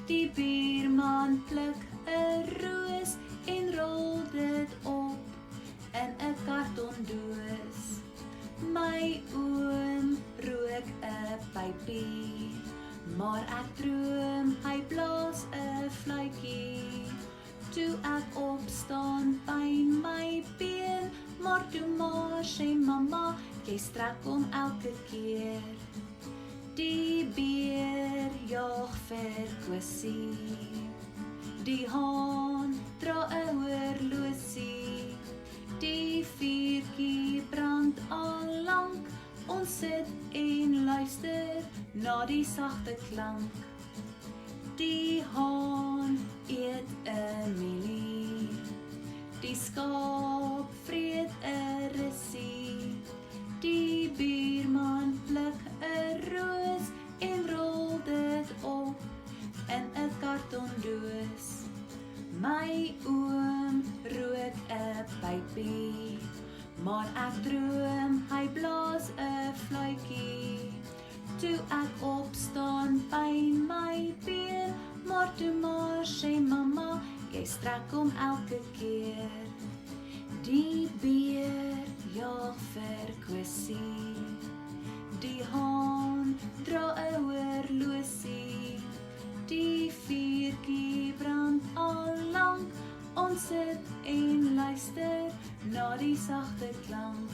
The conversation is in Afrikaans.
Die buurman pluk 'n roos en rol dit op in 'n kartondoos. My oom rook 'n pypie, maar ek droom hy blaas 'n fluitjie. Toe ek opstaan pyn my been, maar toe maar sê mamma, jy strek hom elke keer. Die beer jaag vir Kosie, die haan dra 'n horlosie, die vuurtjie brand al lank, ons sit en luister na die sagte klank. Die haan eet 'n mielie, die skaap vreet 'n russie, die buurman pluk 'n roos en rol dit op in 'n kartondoos. My oom rook 'n pypie, maar ek droom hy blaas 'n fluitjie. Toe ek opstaan pyn my been, maar toe maar sê mamma, jy strek hom elke keer. Die beer jaag vir Kosie, die haan dra 'n horlosie, die vuurtjie brand al lank, ons sit en luister na die sagte klank.